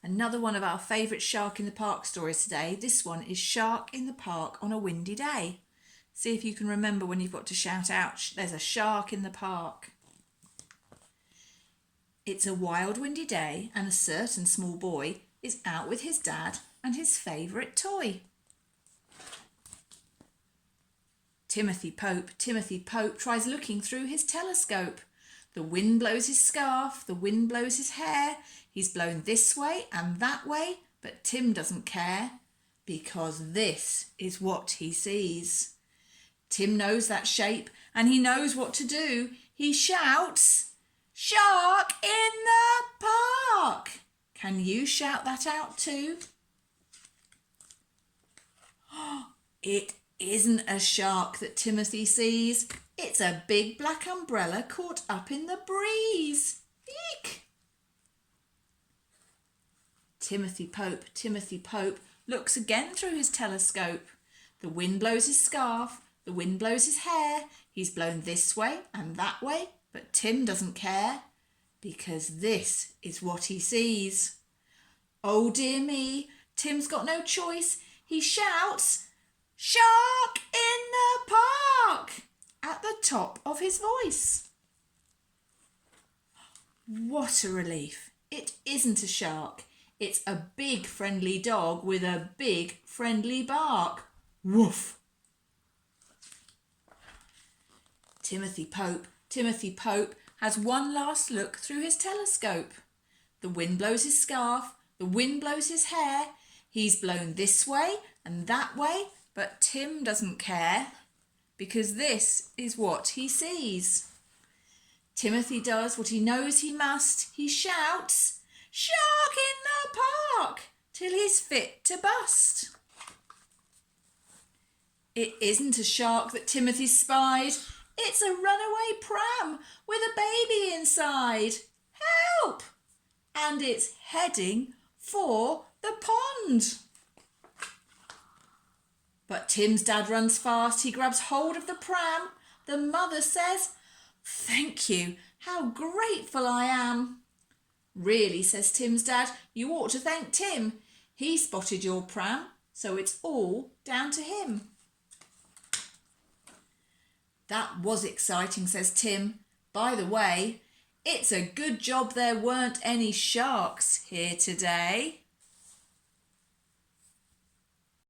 Another one of our favourite Shark in the Park stories today. This one is Shark in the Park on a Windy Day. See if you can remember when you've got to shout out, there's a shark in the park. It's a wild windy day and a certain small boy is out with his dad and his favourite toy. Timothy Pope tries looking through his telescope. The wind blows his scarf, the wind blows his hair. He's blown this way and that way, but Tim doesn't care because this is what he sees. Tim knows that shape and he knows what to do. He shouts, "Shark in the park!" Can you shout that out too? It isn't a shark that Timothy sees. It's a big black umbrella caught up in the breeze. Eek! Timothy Pope looks again through his telescope. The wind blows his scarf, the wind blows his hair. He's blown this way and that way, but Tim doesn't care because this is what he sees. Oh dear me, Tim's got no choice. He shouts, "Shark in the park!" at the top of his voice. What a relief. It isn't a shark. It's a big friendly dog with a big friendly bark. Woof! Timothy Pope has one last look through his telescope. The wind blows his scarf, the wind blows his hair. He's blown this way and that way, but Tim doesn't care because this is what he sees. Timothy does what he knows he must. He shouts, "Shark in the park!" till he's fit to bust. It isn't a shark that Timothy spied. It's a runaway pram with a baby inside. Help! And it's heading for the pond. But Tim's dad runs fast. He grabs hold of the pram. The mother says, "Thank you. How grateful I am." "Really," says Tim's dad, "you ought to thank Tim. He spotted your pram, so it's all down to him." "That was exciting," says Tim. "By the way, it's a good job there weren't any sharks here today."